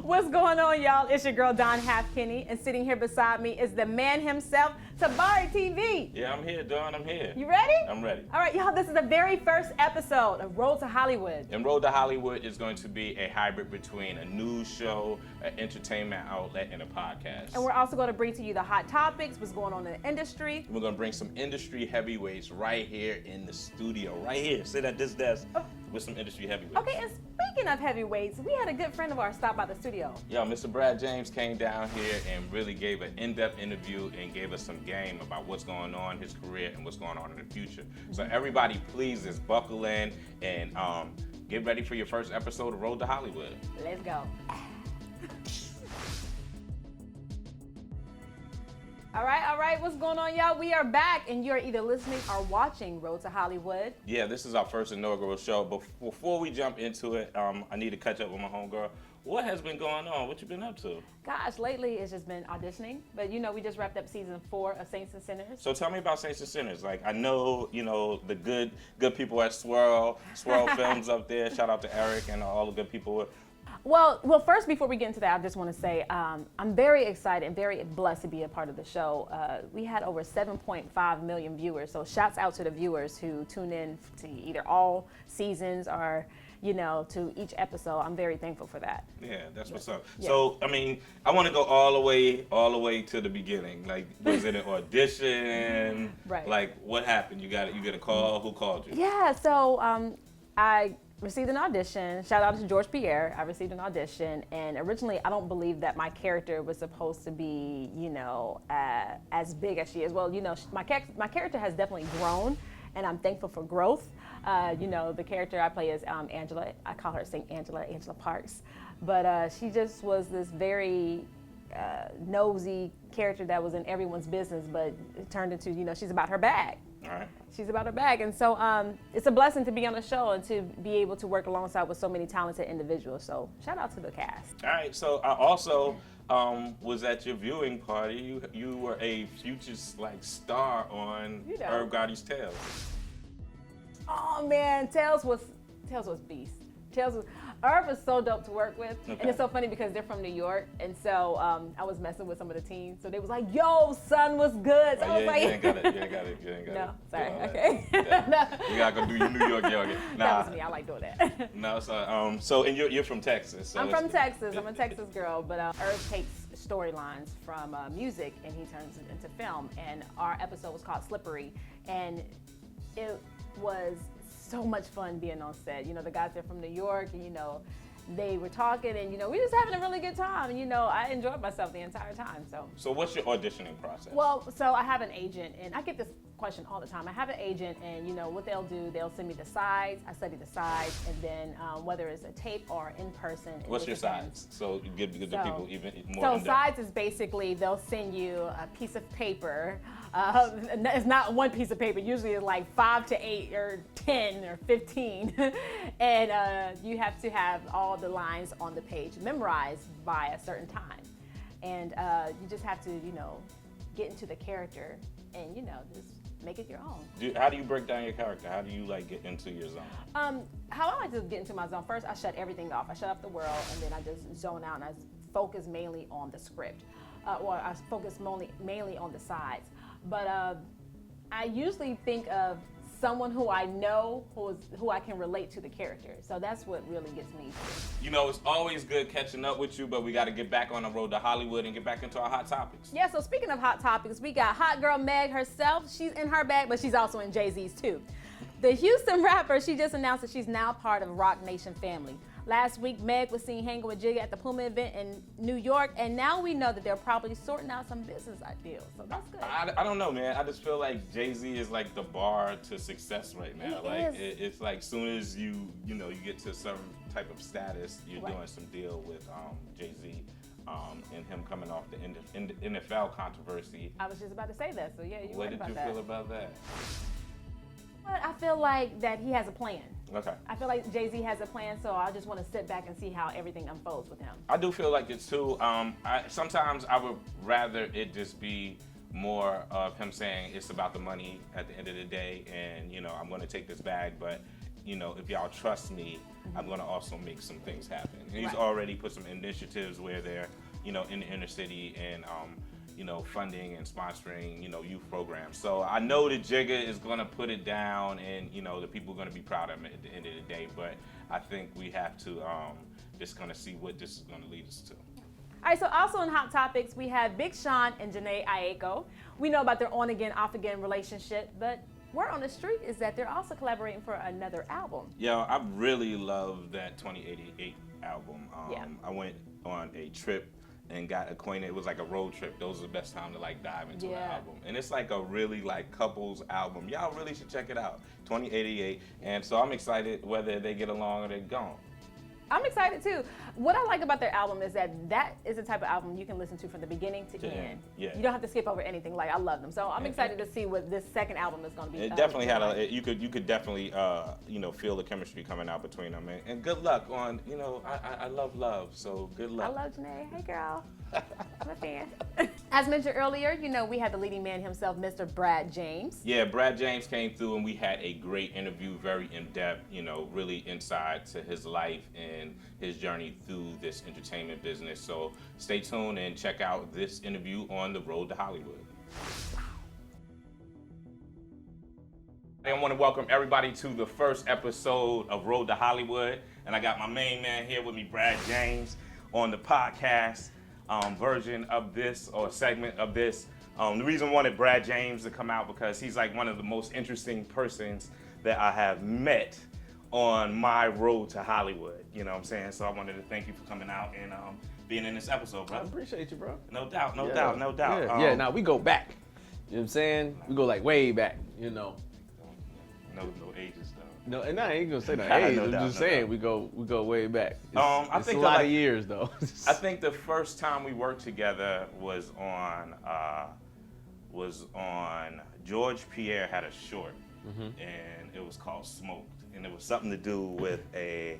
What's going on, y'all? It's your girl, Don Halfkenny, and sitting here beside me is the man himself, TABARI TV. Yeah, I'm here, Don. I'm here. You ready? I'm ready. All right, y'all, this is the very first episode of Road to Hollywood. And Road to Hollywood is going to be a hybrid between a news show, an entertainment outlet, and a podcast. And we're also going to bring to you the hot topics, what's going on in the industry. We're going to bring some industry heavyweights right here in the studio, right here. Sit at this desk with some industry heavyweights. Okay, and speaking of heavyweights, we had a good friend of ours stop by the studio. Yo, Mr. Brad James came down here and really gave an in-depth interview and gave us some game about what's going on in his career and what's going on in the future. So everybody, please just buckle in and get ready for your first episode of Road to Hollywood. Let's go. All right, what's going on, y'all? We are back, and you're either listening or watching Road to Hollywood. Yeah, this is our first inaugural show, but before we jump into it, I need to catch up with my homegirl. What has been going on? What you been up to? Gosh, lately it's just been auditioning, but you know, we just wrapped up season 4 of Saints and Sinners. So tell me about Saints and Sinners. Like, I know, you know, the good people at Swirl Films up there. Shout out to Eric and all the good people. Well, first, before we get into that, I just want to say I'm very excited and very blessed to be a part of the show. We had over 7.5 million viewers, so shouts out to the viewers who tune in to either all seasons or, you know, to each episode. I'm very thankful for that. Yeah, that's what's up. Yeah. So, I mean, I want to go all the way to the beginning. Like, was it an audition? Right. Like, what happened? You get a call? Who called you? Yeah, so I received an audition. Shout out to George Pierre. I received an audition, and originally I don't believe that my character was supposed to be, you know, as big as she is. Well, you know, my character has definitely grown, and I'm thankful for growth. You know, the character I play is Angela. I call her St. Angela Parks. But she just was this very nosy character that was in everyone's business, but it turned into, you know, she's about her bag. All right. She's about her bag. And so it's a blessing to be on the show and to be able to work alongside with so many talented individuals. So shout out to the cast. All right, so I also was at your viewing party. You were a future like star on Herb Gotti's Tales. Oh man, Tales was beast. Herb was so dope to work with, Okay. and it's so funny because they're from New York, and so I was messing with some of the teens, so they was like, "Yo, son, what's good?" So I was like, You ain't got it. No, sorry. Yeah, okay. Yeah. You gotta go do your New York yoga. Nah. That was me. I like doing that. No, so and you're from Texas. So I'm from Texas. I'm a Texas girl, but Herb takes storylines from music and he turns it into film. And our episode was called Slippery, and it was so much fun being on set. You know, the guys are from New York, and you know, they were talking, and you know, we just having a really good time. And you know, I enjoyed myself the entire time. So what's your auditioning process? Well, so I have an agent, and I get this question all the time. I have an agent, and you know what they'll do, they'll send me the sides. I study the sides, and then whether it's a tape or in person. What's your sides? So you give the people even more. So sides is basically they'll send you a piece of paper. It's not one piece of paper. Usually it's like 5 to 8 or 10 or 15. And you have to have all the lines on the page memorized by a certain time. And you just have to, you know, get into the character and, you know, just make it your own. How do you break down your character? How do you like get into your zone? How I like to get into my zone, first I shut everything off. I shut off the world, and then I just zone out and I focus mainly on the script. Or I focus mainly on the sides. But I usually think of someone who I know who I can relate to the character. So that's what really gets me. You know, it's always good catching up with you, but we got to get back on the road to Hollywood and get back into our hot topics. Yeah, so speaking of hot topics, we got hot girl Meg herself. She's in her bag, but she's also in Jay-Z's too. The Houston rapper, she just announced that she's now part of Roc Nation family. Last week, Meg was seen hanging with Jigga at the Puma event in New York, and now we know that they're probably sorting out some business ideas, so that's good. I don't know, man. I just feel like Jay-Z is like the bar to success right now. It's like soon as you get to some type of status, you're doing some deal with Jay-Z. And him coming off the NFL controversy. I was just about to say that, so yeah, you're right about that. What did you feel about that? I feel like that he has a plan. Okay. I feel like Jay-Z has a plan, so I just want to sit back and see how everything unfolds with him. I do feel like it too. Sometimes I would rather it just be more of him saying it's about the money at the end of the day, and you know, I'm going to take this bag, but if y'all trust me, I'm gonna also make some things happen. And he's Right. already put some initiatives where they're, in the inner city and funding and sponsoring, youth programs. So I know that Jigga is gonna put it down, and the people are gonna be proud of him at the end of the day. But I think we have to just gonna see what this is gonna lead us to. All right, so also in Hot Topics, we have Big Sean and Janae Aiko. We know about their on again, off again relationship, but word on the street is that they're also collaborating for another album. Yeah, I really love that 2088 album. Yeah. I went on a trip and got acquainted. It was like a road trip. Those are the best time to dive into an album. And it's like a really couples album. Y'all really should check it out. 2088. And so I'm excited whether they get along or they're gone. I'm excited too. What I like about their album is that is the type of album you can listen to from the beginning to end. Yeah. You don't have to skip over anything. I love them. So I'm excited to see what this second album is going to be. It definitely had you could definitely feel the chemistry coming out between them. And good luck on, I love, so good luck. I love Janae. Hey girl. I'm a fan. As mentioned earlier, we had the leading man himself, Mr. Brad James. Yeah, Brad James came through and we had a great interview, very in-depth, really inside to his life and his journey through this entertainment business. So stay tuned and check out this interview on the road to Hollywood. I want to welcome everybody to the first episode of Road to Hollywood. And I got my main man here with me, Brad James, on the podcast version of this, or segment of this. The reason I wanted Brad James to come out because he's like one of the most interesting persons that I have met on my road to Hollywood. You know what I'm saying? So I wanted to thank you for coming out and being in this episode, bro. I appreciate you, bro. No doubt. Yeah, now we go back. You know what I'm saying? We go way back, No ages though. No, and I ain't gonna say no age. I'm just saying we go way back. I think a lot of years though. I think the first time we worked together was on George Pierre had a short, and it was called Smoked, and it was something to do with a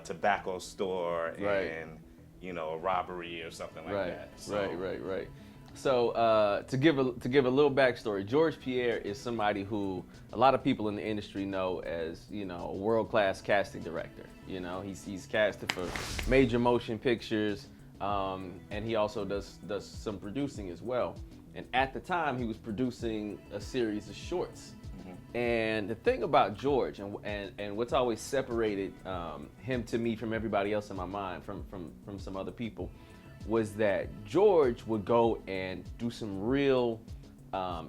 tobacco store and a robbery or something like that. So, Right. So to give a little backstory, George Pierre is somebody who a lot of people in the industry know as a world-class casting director. He's casted for major motion pictures, and he also does some producing as well. And at the time, he was producing a series of shorts. And the thing about George, and what's always separated him to me from everybody else in my mind, from some other people, was that George would go and do some real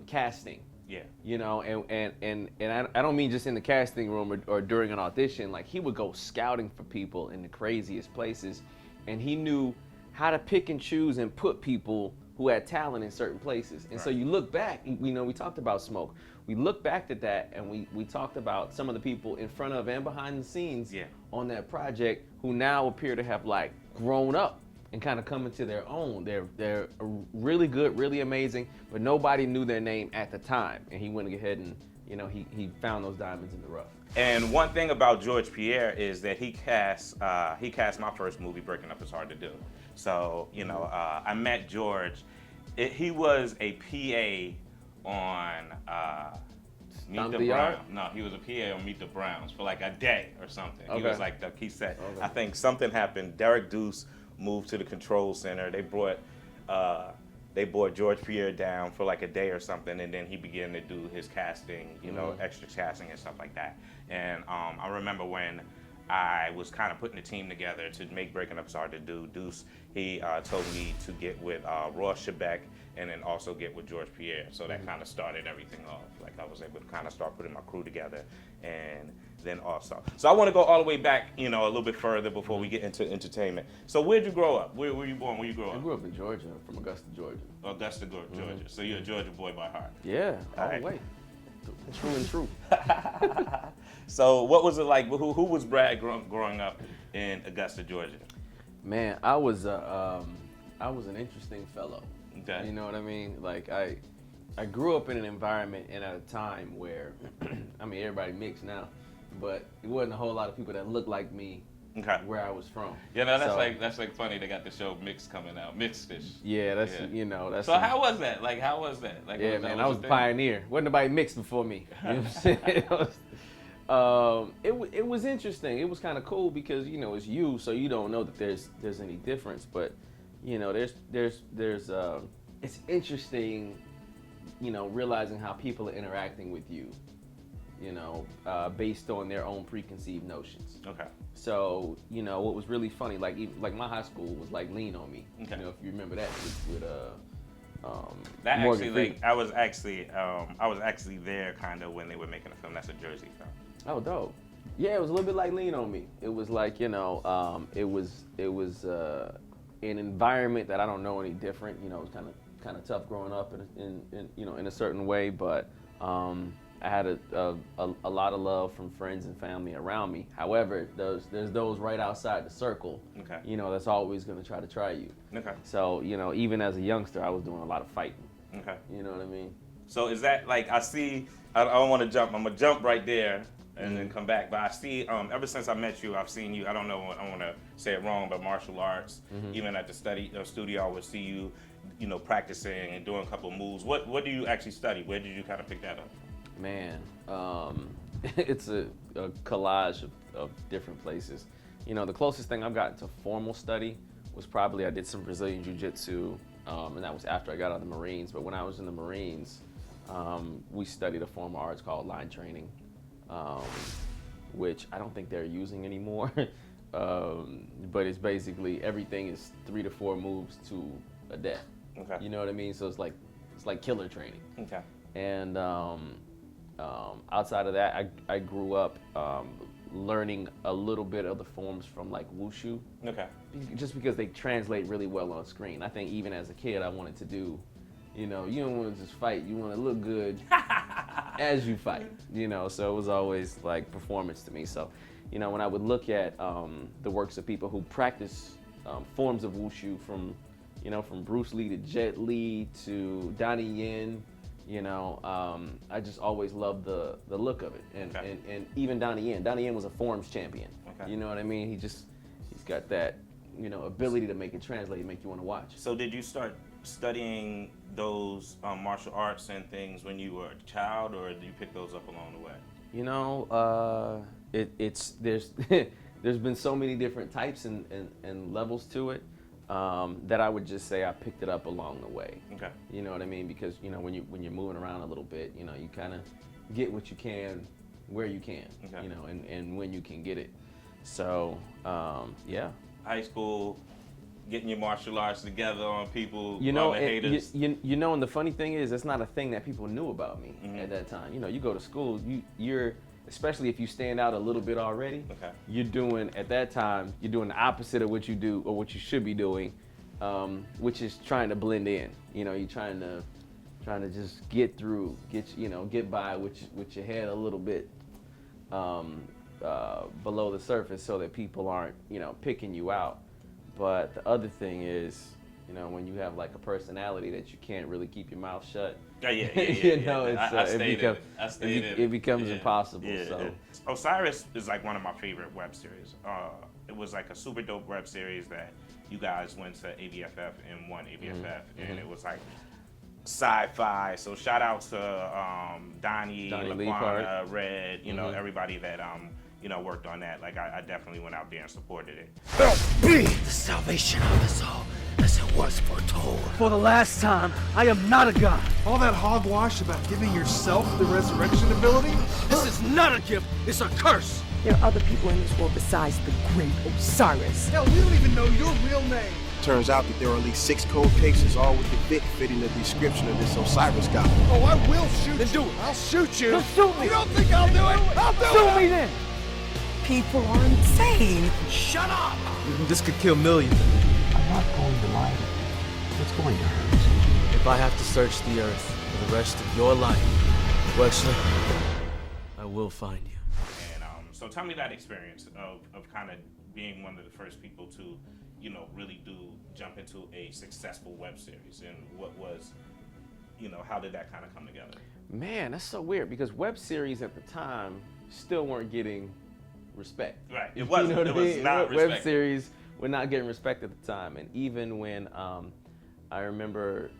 casting. Yeah. And I don't mean just in the casting room or during an audition. Like, he would go scouting for people in the craziest places, and he knew how to pick and choose and put people who had talent in certain places. And so you look back, we talked about Smoke. We look back at that, and we talked about some of the people in front of and behind the scenes on that project who now appear to have grown up and kind of come into their own. They're really good, really amazing, but nobody knew their name at the time. And he went ahead and he found those diamonds in the rough. And one thing about George Pierre is that he cast my first movie, Breaking Up Is Hard to Do. So I met George. He was a PA on Meet the Browns. No, he was a PA on Meet the Browns for a day or something. Okay. He was he said, I think something happened. Derek Deuce moved to the control center. They brought George Pierre down for a day or something, and then he began to do his casting, extra casting and stuff like that. And I remember when I was kind of putting the team together to make Breaking Up Is Hard to Do, Deuce, he told me to get with Ross Shebeck and then also get with George Pierre. So that kind of started everything off. I was able to kind of start putting my crew together, and then also. So I want to go all the way back, a little bit further before we get into entertainment. So where'd you grow up? Where were you born? Where you grew up? I grew up in Georgia, from Augusta, Georgia. Augusta, Georgia. So you're a Georgia boy by heart. Yeah, all the way. True and true. So what was it like? Who was Brad growing up in Augusta, Georgia? Man, I was an interesting fellow. Okay. You know what I mean? I grew up in an environment and at a time where, everybody mixed now, but it wasn't a whole lot of people that looked like me. Okay. Where I was from. Yeah, no, that's funny. They got the show Mix coming out, Mix Fish. Yeah, that's. So how was that? How was that? I was a pioneer. Wasn't nobody mixed before me. You know what I'm saying? It was interesting. It was kind of cool because it's you, so you don't know that there's any difference. But it's interesting, realizing how people are interacting with you, based on their own preconceived notions. Okay. So what was really funny, like my high school was like Lean on Me. Okay. If you remember that with that Morgan actually, Freeman. I was actually there kind of when they were making the film. That's a Jersey film. Oh, dope. Yeah, it was a little bit like Lean on Me. It was like, it was an environment that I don't know any different. It was kind of tough growing up in a certain way, but I had a lot of love from friends and family around me. However, there's those right outside the circle. Okay. That's always going to try you. Okay. So, even as a youngster, I was doing a lot of fighting. Okay. You know what I mean? So is that like, I don't want to jump. I'm gonna jump right there and then come back. But I see, ever since I met you, I've seen you. I don't know. I want to say it wrong, but martial arts. Even at the studio, I would see you, practicing and doing a couple of moves. What do you actually study? Where did you kind of pick that up? Man, it's a collage of different places. The closest thing I've gotten to formal study was probably I did some Brazilian Jiu-Jitsu, and that was after I got out of the Marines. But when I was in the Marines, we studied a form of arts called line training, which I don't think they're using anymore. But it's basically everything is 3 to 4 moves to a death. Okay. You know what I mean? So it's like killer training. Okay. And outside of that, I grew up learning a little bit of the forms from like wushu. Okay. Just because they translate really well on screen. I think even as a kid, I wanted to do, you don't want to just fight. You want to look good as you fight, So it was always like performance to me. So, when I would look at the works of people who practice forms of wushu from Bruce Lee to Jet Li to Donnie Yen, I just always loved the look of it. And even Donnie Yen was a forms champion. Okay. You know what I mean? He's got that, ability to make it translate, make you want to watch. So did you start studying those martial arts and things when you were a child, or did you pick those up along the way? There's been so many different types and levels to it. That I would just say I picked it up along the way. Okay. You know what I mean? Because when you're moving around a little bit, you kind of get what you can, where you can, Okay. And when you can get it. So yeah. High school, getting your martial arts together on people, the haters. And the funny thing is, it's not a thing that people knew about me at that time. You go to school, you're especially if you stand out a little bit already, Okay. you're doing the opposite of what you do or what you should be doing, which is trying to blend in. You're trying to just get through, get by with your head a little bit below the surface so that people aren't, picking you out. But the other thing is, when you have like a personality that you can't really keep your mouth shut. Yeah. It becomes impossible. Yeah. So Osiris is like one of my favorite web series. It was like a super dope web series that you guys went to ABFF and won ABFF, and it was like sci-fi. So shout out to Donnie Laquana, Red, everybody that worked on that. Like I definitely went out there and supported it. Be the salvation of us all, as it was foretold. For the last time, I am not a god. All that hogwash about giving yourself the resurrection ability? This is not a gift, it's a curse. There are other people in this world besides the great Osiris. Hell, we don't even know your real name. Turns out that there are at least 6 cold cases, all with the bit fitting the description of this Osiris guy. Oh, I will shoot Then you. do it. I'll shoot you. Then shoot me. You don't think I'll do it? I'll do it. Shoot me then. People are insane. Shut up. This could kill millions. I'm not going to lie to you. It's going to hurt. If I have to search the earth for the rest of your life, Wexler, I will find you. And so tell me that experience of kind of being one of the first people to, really jump into a successful web series, and what was, how did that kind of come together? man, that's so weird because web series at the time still weren't getting respect. Right. It wasn't. You know what It I was mean? not Web respected. series were not getting respect at the time. And even when I remember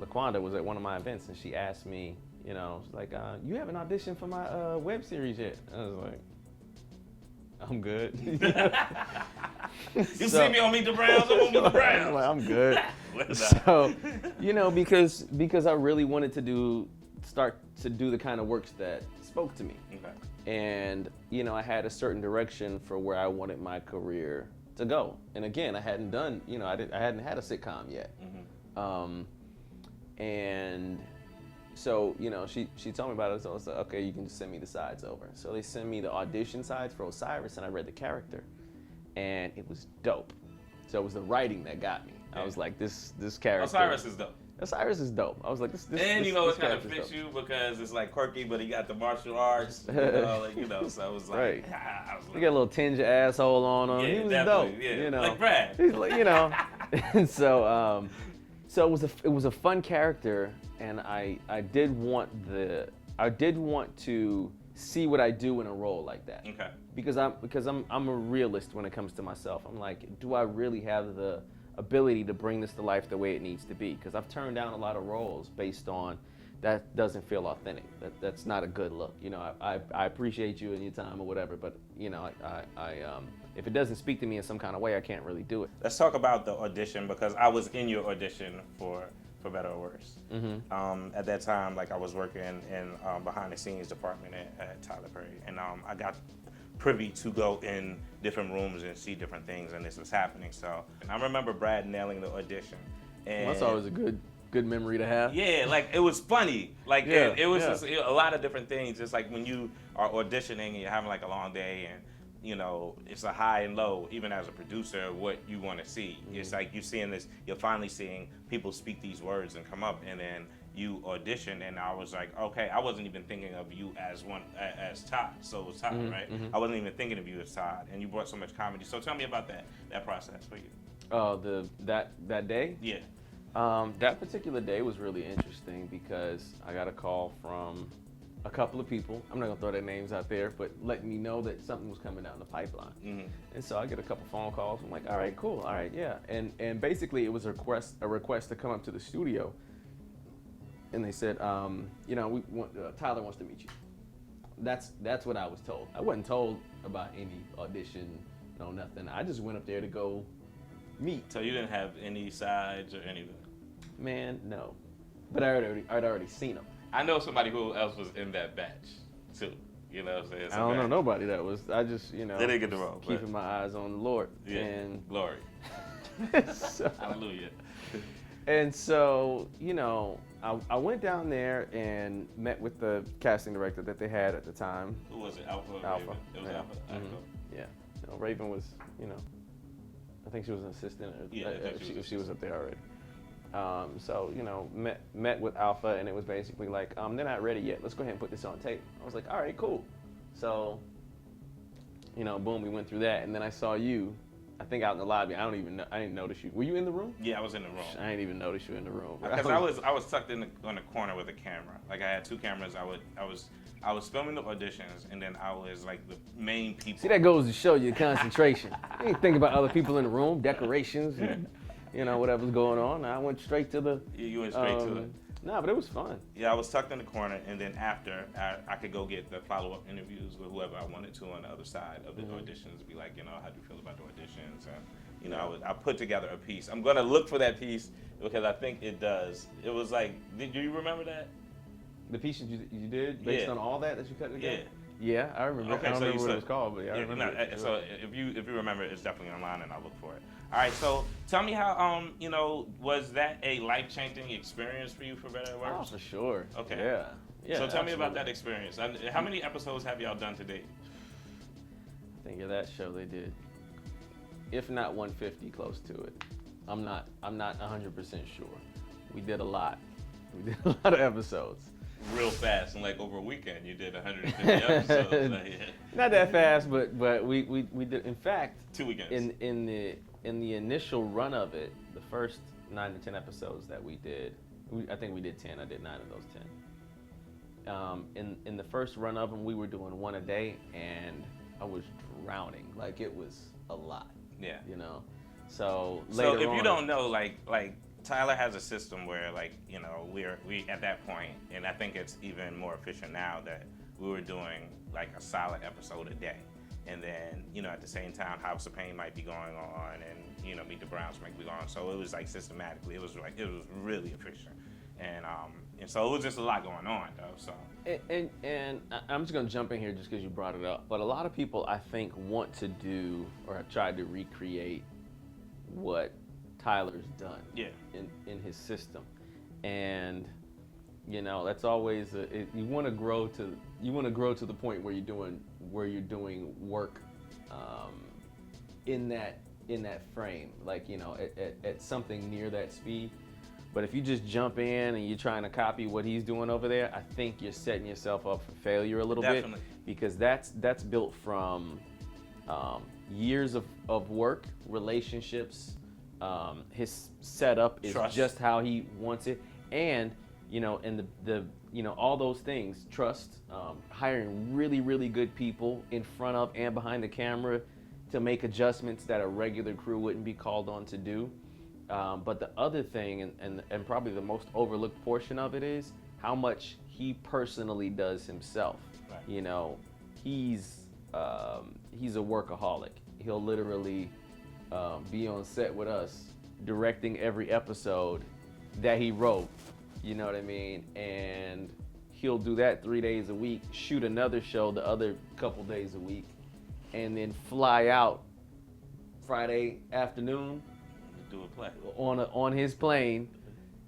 LaQuanda was at one of my events and she asked me, you know, it's like, you haven't auditioned for my web series yet. I was like, I'm good. You see me on Meet the Browns, I'm on Meet the Browns. I'm good. So, you know, because I really wanted to start to do the kind of works that spoke to me. Okay. And, you know, I had a certain direction for where I wanted my career to go. And again, I hadn't done, you know, I hadn't had a sitcom yet. And so, you know, she told me about it, so I was like, okay, you can just send me the sides over. So they sent me the audition sides for Osiris, and I read the character, and it was dope. So it was the writing that got me. I was like, this character. Osiris is dope. Osiris is dope. I was like, this. And you know, this it kind of character's fits dope. you because it's like quirky, but he got the martial arts, you know, like, you know. So I was like, Right. I was like, He got a little tinge of asshole on him. Yeah, He was definitely, dope. yeah. You know, Like Brad. He's like, you know, and so it was a fun character, and I did want to see what I do in a role like that. Okay. Because I'm a realist when it comes to myself. I'm like, do I really have the ability to bring this to life the way it needs to be? Because I've turned down a lot of roles based on that doesn't feel authentic. That's not a good look. You know, I appreciate you and your time or whatever, but you know, I if it doesn't speak to me in some kind of way, I can't really do it. Let's talk about the audition, because I was in your audition for Better or Worse. At that time, like, I was working in behind the scenes department at TABARI, and I got privy to go in different rooms and see different things, and this was happening. So, and I remember Brad nailing the audition. And That's always a good memory to have. yeah, like, it was funny. Like, Yeah, it was yeah. just a lot of different things. It's like when you are auditioning and you're having like a long day, and you know, it's a high and low, even as a producer, what you want to see. It's like you're seeing this, you're finally seeing people speak these words and come up, and then you audition, and I was like, okay, I wasn't even thinking of you as Todd, so it was Todd, right? I wasn't even thinking of you as Todd, and you brought so much comedy. So tell me about that process for you. That day? Yeah. That particular day was really interesting because I got a call from a couple of people. I'm not gonna throw their names out there, but letting me know that something was coming down the pipeline. And so I get a couple phone calls. I'm like, all right, cool, all right, yeah. And basically it was a request to come up to the studio. And they said, you know, Tyler wants to meet you. That's what I was told. I wasn't told about any audition, no nothing. I just went up there to go meet. So you didn't have any sides or anything? Man, no. But I'd already seen him. I know somebody who else was in that batch too. You know what I'm saying? I don't know nobody that was. I just, you know, They didn't get the role, but- keeping my eyes on the Lord. Yeah. And Glory. so, Hallelujah. and so, you know, I went down there and met with the casting director that they had at the time. Who was it? Alpha? or Alpha. Raven? It was Yeah. Alpha. Mhm. Yeah. You know, Raven was, you know, I think she was an assistant. Or, Yeah, I think if she was up there already. So, you know, met with Alpha, and it was basically like, they're not ready yet. Let's go ahead and put this on tape. I was like, all right, cool. So, you know, boom, we went through that, and then I saw you, I think out in the lobby. I didn't notice you. Were you in the room? Yeah, I was in the room. I didn't even notice you in the room. Because I was tucked in on the corner with a camera. Like, I had two cameras. I was filming the auditions, and then I was like the main people. See, that goes to show you concentration. You ain't think about other people in the room, decorations, and, you know, whatever's going on. I went straight to the. You went straight to it. Nah, but it was fun. Yeah, I was tucked in the corner, and then after, I could go get the follow-up interviews with whoever I wanted to on the other side of the auditions. Be like, you know, how do you feel about the auditions? And, you know, I put together a piece. I'm gonna look for that piece because I think it does. It was like, do you remember that? The piece you did based on all that you cut together? Yeah. Yeah, I remember. Okay, I don't so remember you what it said- was called, but yeah, I Yeah, remember. no, it. so if you remember, it's definitely online, and I'll look for it. All right, so tell me how you know, was that a life-changing experience for you for Better or Oh, Worse? for sure. Okay. Yeah. Yeah. So tell me about absolutely. that experience. How many episodes have y'all done to date? I think of that show they did, if not 150, close to it. I'm not 100% sure. We did a lot. We did a lot of episodes. Real fast, and like over a weekend, you did 150 episodes. Like, yeah. Not that fast, but we did. In fact, 2 weekends. in the initial run of it, the first 9 to 10 episodes that we did, I think we did 10. I did 9 of those 10. In the first run of them, we were doing one a day, and I was drowning. Like, it was a lot. Yeah. You know. So So later if on, you don't know, like Tyler has a system where, like, you know, we at that point, and I think it's even more efficient now that we were doing like a solid episode a day. And then, you know, at the same time, House of Pain might be going on, and, you know, Meet the Browns might be going on. So it was like systematically, it was really efficient. And so it was just a lot going on, though. So. And I'm just gonna jump in here just because you brought it up. But a lot of people, I think, want to do or have tried to recreate what Tyler's done in his system. And you know, that's always you want to grow to the point where you're doing work in that frame, like, you know, at something near that speed. But if you just jump in and you're trying to copy what he's doing over there, I think you're setting yourself up for failure a little bit, because that's built from years of work, relationships. His setup is Trust. just how he wants it, and you know, and the you know, all those things, trust, hiring really good people in front of and behind the camera to make adjustments that a regular crew wouldn't be called on to do. But the other thing, and probably the most overlooked portion of it, is how much he personally does himself. Right. You know, he's a workaholic. He'll literally be on set with us, directing every episode that he wrote. You know what I mean? And he'll do that 3 days a week, shoot another show the other couple days a week, and then fly out Friday afternoon, Do a play on his plane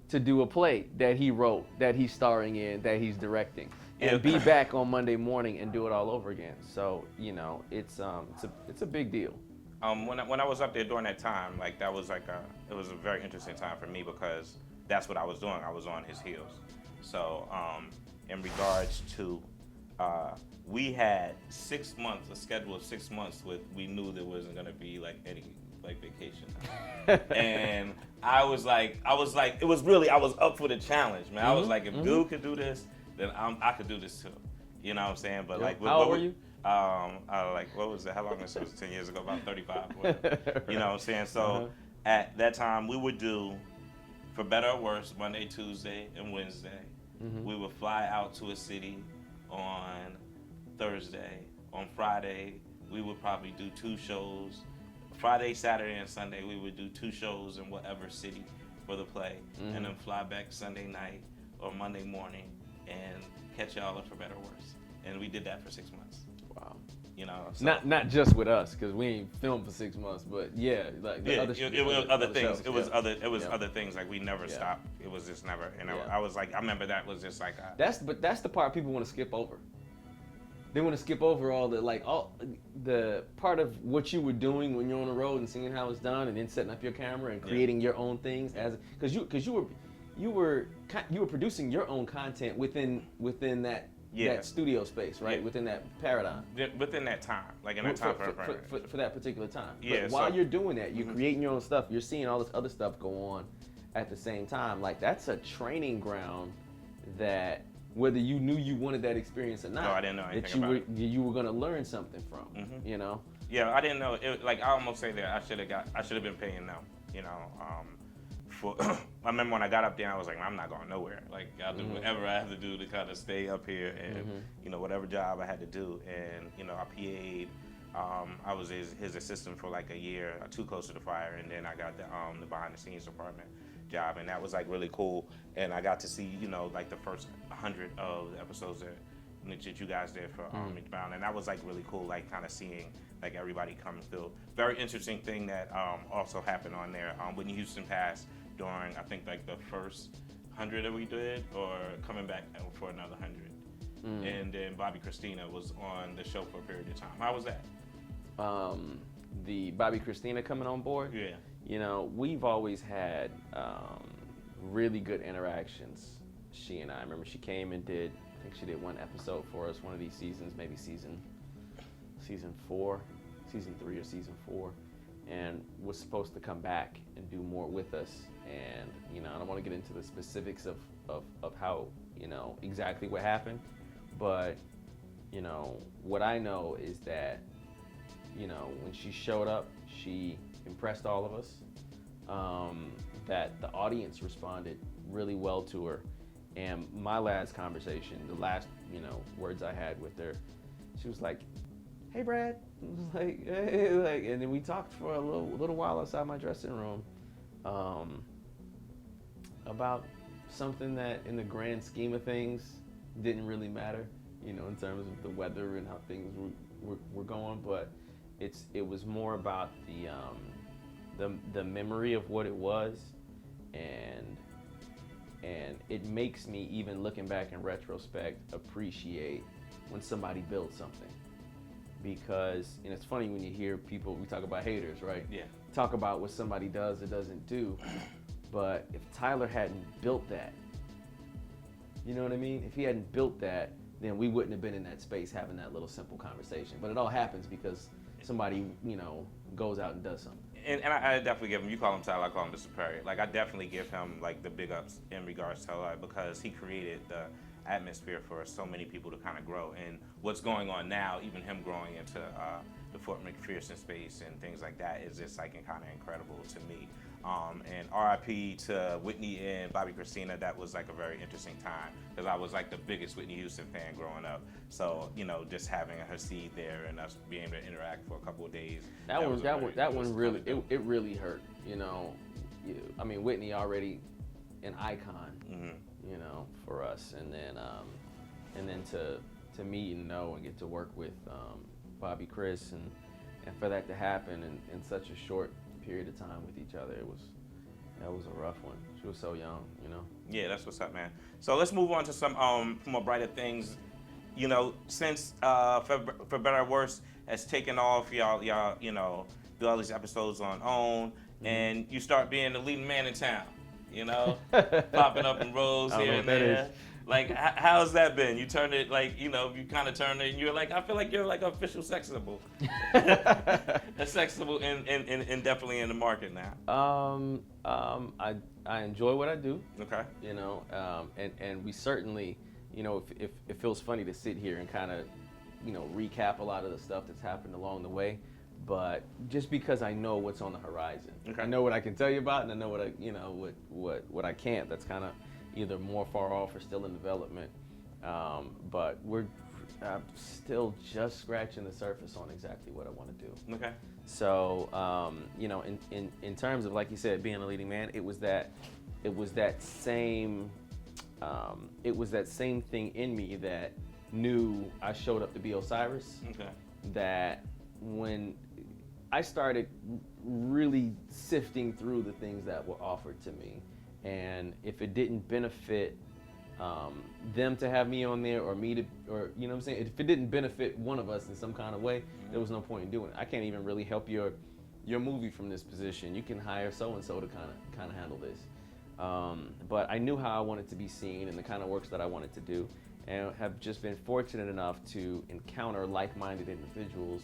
to do a play that he wrote, that he's starring in, that he's directing, and be back on Monday morning and do it all over again. So, you know, it's a big deal. When I was up there during that time, like, that was like it was a very interesting time for me, because that's what I was doing. I was on his heels. So in regards to, we had 6 months, a schedule of 6 months we knew there wasn't gonna be like any like vacation time. And I was like, it was really, I was up for the challenge, man. I was like, if dude could do this, then I could do this too. You know what I'm saying? But like, how old were you? Like, what was it? How long this was? 10 years ago, about 35. Whatever. You know what I'm saying? So at that time, we would do, for better or worse, Monday, Tuesday, and Wednesday. We would fly out to a city on Thursday. On Friday, we would probably do 2 shows. Friday, Saturday, and Sunday, we would do 2 shows in whatever city for the play, and then fly back Sunday night or Monday morning and catch y'all up for better or worse. And we did that for 6 months. Wow. You know, so. Not just with us, because we ain't filmed for 6 months, but yeah, like the other it was other things. shows. It was other things. Like, we never stopped. It was just never. And I was like, I remember that was just like. That's the part people want to skip over. They want to skip over all the part of what you were doing when you're on the road and seeing how it's done, and then setting up your camera and creating your own things because you were producing your own content within that studio space, right? Within that paradigm. Within that time, like in that time for that particular time. Yeah. But while you're doing that, you're creating your own stuff. You're seeing all this other stuff go on at the same time. Like, that's a training ground that, whether you knew you wanted that experience or not, no, I didn't know anything about it. You were going to learn something from. You know. Yeah, I didn't know. Like, I almost say that I should have been paying them. You know, I remember when I got up there, I was like, I'm not going nowhere. Like, I'll do whatever I have to do to kind of stay up here, and you know, whatever job I had to do. And you know, I PA'd. I was his assistant for like a year, Too Close to the Fire, and then I got the behind the scenes department job, and that was like really cool. And I got to see, you know, like the first 100 of the episodes that you guys did for Meet the Browns, and that was like really cool, like kind of seeing like everybody coming through. Very interesting thing that also happened on there. Whitney Houston passed during, I think, like the first 100 that we did, or coming back for another 100. And then Bobby Christina was on the show for a period of time. How was that? The Bobby Christina coming on board? Yeah. You know, we've always had really good interactions, she and I. remember she came and I think she did 1 episode for us, one of these seasons, maybe season 4, season 3 or season 4, and was supposed to come back and do more with us. And, you know, I don't want to get into the specifics of how, you know, exactly what happened, but, you know, what I know is that, you know, when she showed up, she impressed all of us. that the audience responded really well to her. And my last conversation, the last, words I had with her, she was like, "Hey, Brad," like, hey, like, and then we talked for a little while outside my dressing room, about something that, in the grand scheme of things, didn't really matter, in terms of the weather and how things were going, but it was more about the memory of what it was, and it makes me, even looking back in retrospect, appreciate when somebody builds something. Because, and it's funny when you hear people, we talk about haters, right? Yeah. Talk about what somebody does or doesn't do. But if Tyler hadn't built that, you know what I mean? If he hadn't built that, then we wouldn't have been in that space having that little simple conversation. But it all happens because somebody, goes out and does something. And I definitely give him, you call him Tyler, I call him the superior. Like, I definitely give him, like, the big ups in regards to Tyler, because he created the atmosphere for so many people to kind of grow. And what's going on now, even him growing into the Fort McPherson space and things like that, is just, like, kind of incredible to me. And RIP to Whitney and Bobby Christina. That was like a very interesting time, because I was like the biggest Whitney Houston fan growing up. So, just having her seed there and us being able to interact for a couple of days. That one really, it really hurt. I mean, Whitney already an icon, for us, and then to meet and know and get to work with Bobby Chris, and for that to happen in such a short period of time with each other, that was a rough one. She was so young, Yeah, that's what's up, man. So let's move on to some more brighter things. Since for better or worse has taken off, y'all do all these episodes on OWN, and you start being the leading man in town. Popping up in roles here and there. Like, how's that been? You turned it, like, you kind of turned it, and you're like, I feel like you're like official sex symbol. A sex symbol and definitely in the market now. I enjoy what I do. Okay. And we certainly, if it feels funny to sit here and kind of, recap a lot of the stuff that's happened along the way, but just because I know what's on the horizon. Okay. I know what I can tell you about, and I know what what I can't. That's kind of either more far off or still in development. But we're still just scratching the surface on exactly what I want to do. Okay. So, in terms of, like you said, being a leading man, it was that same thing in me that knew I showed up to be Osiris. Okay. That when I started really sifting through the things that were offered to me, and if it didn't benefit them to have me on there, or me to, or you know what I'm saying, if it didn't benefit one of us in some kind of way, there was no point in doing it. I can't even really help your movie from this position. You can hire so and so to kind of handle this. But I knew how I wanted to be seen and the kind of works that I wanted to do, and have just been fortunate enough to encounter like-minded individuals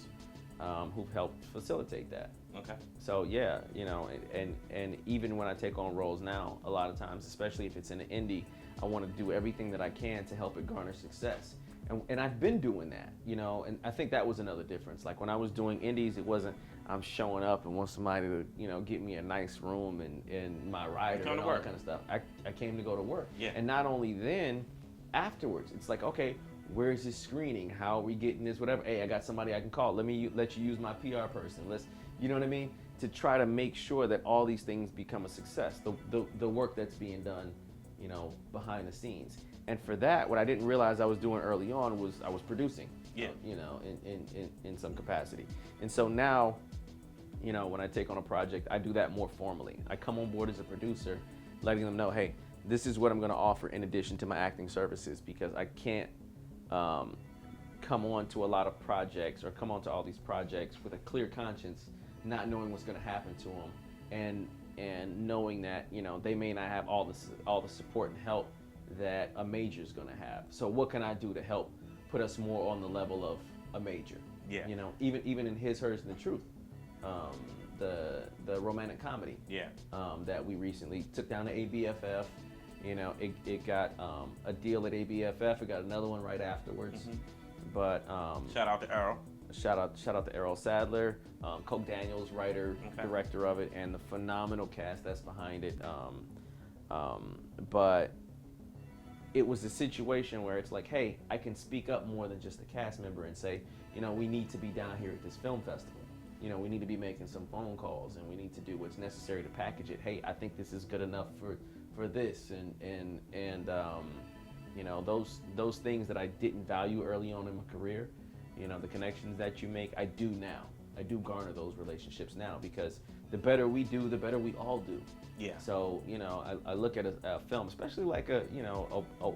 who've helped facilitate that. Okay. So yeah, and even when I take on roles now, a lot of times, especially if it's in an indie, I want to do everything that I can to help it garner success. And I've been doing that, and I think that was another difference. Like when I was doing indies, it wasn't I'm showing up and want somebody to, get me a nice room and my rider and all that kind of stuff. I came to go to work. Yeah. And not only then, afterwards, it's like, okay, where's this screening? How are we getting this? Whatever. Hey, I got somebody I can call. Let you use my PR person. You know what I mean? To try to make sure that all these things become a success. The work that's being done, behind the scenes. And for that, what I didn't realize I was doing early on was I was producing. Yeah. In some capacity. And so now, when I take on a project, I do that more formally. I come on board as a producer, letting them know, hey, this is what I'm going to offer in addition to my acting services, because I can't come on to a lot of projects or come on to all these projects with a clear conscience, not knowing what's going to happen to them, and knowing that they may not have all the support and help that a major is going to have. So what can I do to help put us more on the level of a major? Yeah. Even in His, Hers, and the Truth, the romantic comedy. Yeah. That we recently took down to ABFF. It got a deal at ABFF. It got another one right afterwards. Mm-hmm. But shout out to Earl. shout out to Errol Sadler, Coke Daniels, writer, director of it, and the phenomenal cast that's behind it. But it was a situation where it's like, hey, I can speak up more than just a cast member and say, we need to be down here at this film festival. We need to be making some phone calls, and we need to do what's necessary to package it. Hey, I think this is good enough for this, and those things that I didn't value early on in my career, the connections that you make, I do now. I do garner those relationships now, because the better we do, the better we all do. Yeah. So I look at a film, especially like a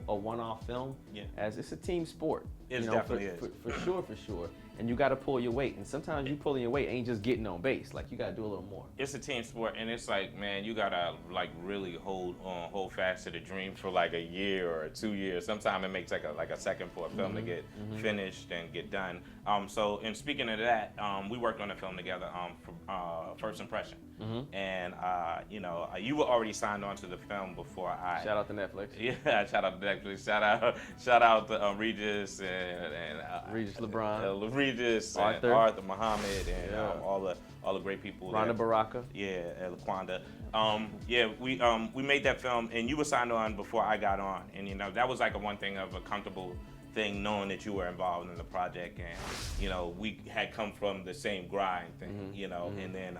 one-off film, as it's a team sport. It definitely is. For sure. And you got to pull your weight. And sometimes you pulling your weight ain't just getting on base. Like, you got to do a little more. It's a team sport, and it's like, man, you gotta like really hold fast to the dream for like a year or 2 years. Sometimes it makes like a second for a film to get finished and get done. So, and speaking of that, we worked on a film together for First Impression, and you were already signed on to the film before I. Shout out to Netflix. Yeah, shout out to Netflix. Shout out to Regis and Regis LeBron. Regis, Arthur. and Arthur Muhammad, and all the great people. Rhonda Baraka. Yeah, and Laquanda. We made that film, and you were signed on before I got on, and that was like one thing of a comfortable thing, knowing that you were involved in the project, and we had come from the same grind thing, and then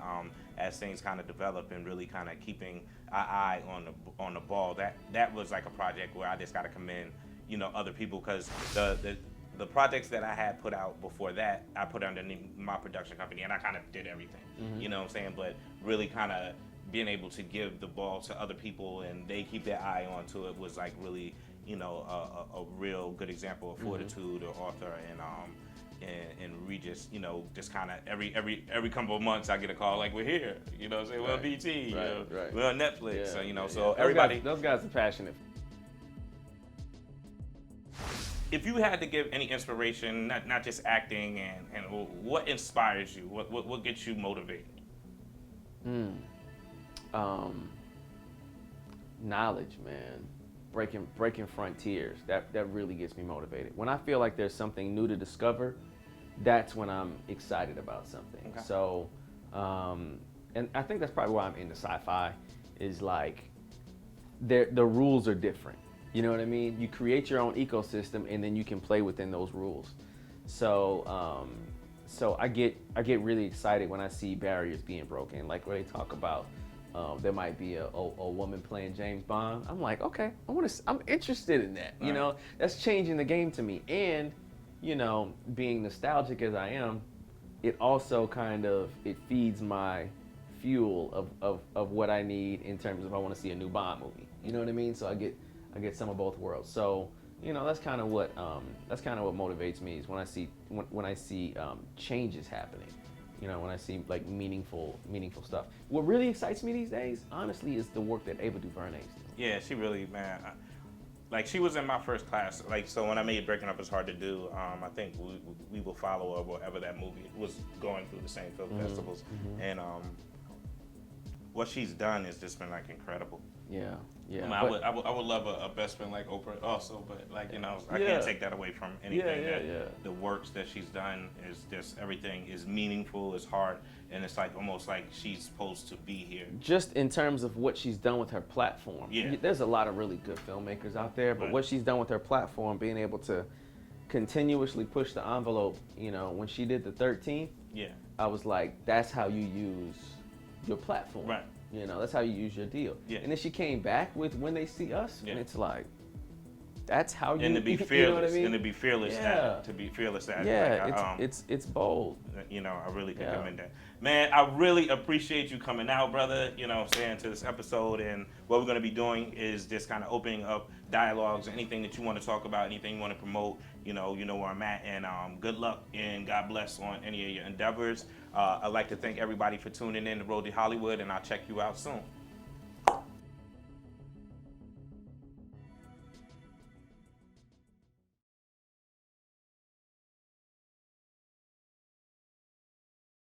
as things kind of develop and really kind of keeping our eye on the ball, that was like a project where I just got to commend other people, because the projects that I had put out before that, I put underneath my production company, and I kind of did everything. You know what I'm saying? But really kind of being able to give the ball to other people and they keep their eye onto it was like really, a real good example of fortitude of Arthur and Regis. Just kind of every couple of months I get a call like, we're here. You know what I'm saying? We're on BT. We're on Netflix. So everybody. Those guys are passionate. If you had to give any inspiration, not just acting, and what inspires you? What gets you motivated? Knowledge, man. Breaking frontiers. That really gets me motivated. When I feel like there's something new to discover, that's when I'm excited about something. Okay. So, and I think that's probably why I'm into sci-fi, is like the rules are different. You know what I mean? You create your own ecosystem, and then you can play within those rules. So, so I get really excited when I see barriers being broken. Like where they talk about there might be a woman playing James Bond. I'm like, okay, I'm interested in that. You know, that's changing the game to me. And being nostalgic as I am, it also it feeds my fuel of what I need in terms of I want to see a new Bond movie. You know what I mean? So I get some of both worlds. So that's kind of what motivates me, is when I see changes happening. When I see like meaningful stuff. What really excites me these days, honestly, is the work that Ava DuVernay's doing. Yeah, she really, man. Like, she was in my first class. Like, so when I made Breaking Up Is Hard to Do, I think we will follow her wherever that movie was going through the same film festivals, and what she's done has just been like incredible. Yeah. I mean, I would love a best friend like Oprah also, but like I can't take that away from anything. The works that she's done is just, everything is meaningful, is hard, and it's like almost like she's supposed to be here. Just in terms of what she's done with her platform. Yeah. There's a lot of really good filmmakers out there, but what she's done with her platform, being able to continuously push the envelope. When she did the 13th, I was like, that's how you use your platform. Right. That's how you use your deal. Yeah. And then she came back with When They See Us, and it's like, that's how you. And to be fearless, you know what I mean? And to be fearless, it's bold. I really can commend that. Man, I really appreciate you coming out, brother. To this episode, and what we're gonna be doing is just kind of opening up dialogues, anything that you want to talk about, anything you want to promote. You know where I'm at, and good luck and God bless on any of your endeavors. I'd like to thank everybody for tuning in to Road to Hollywood, and I'll check you out soon.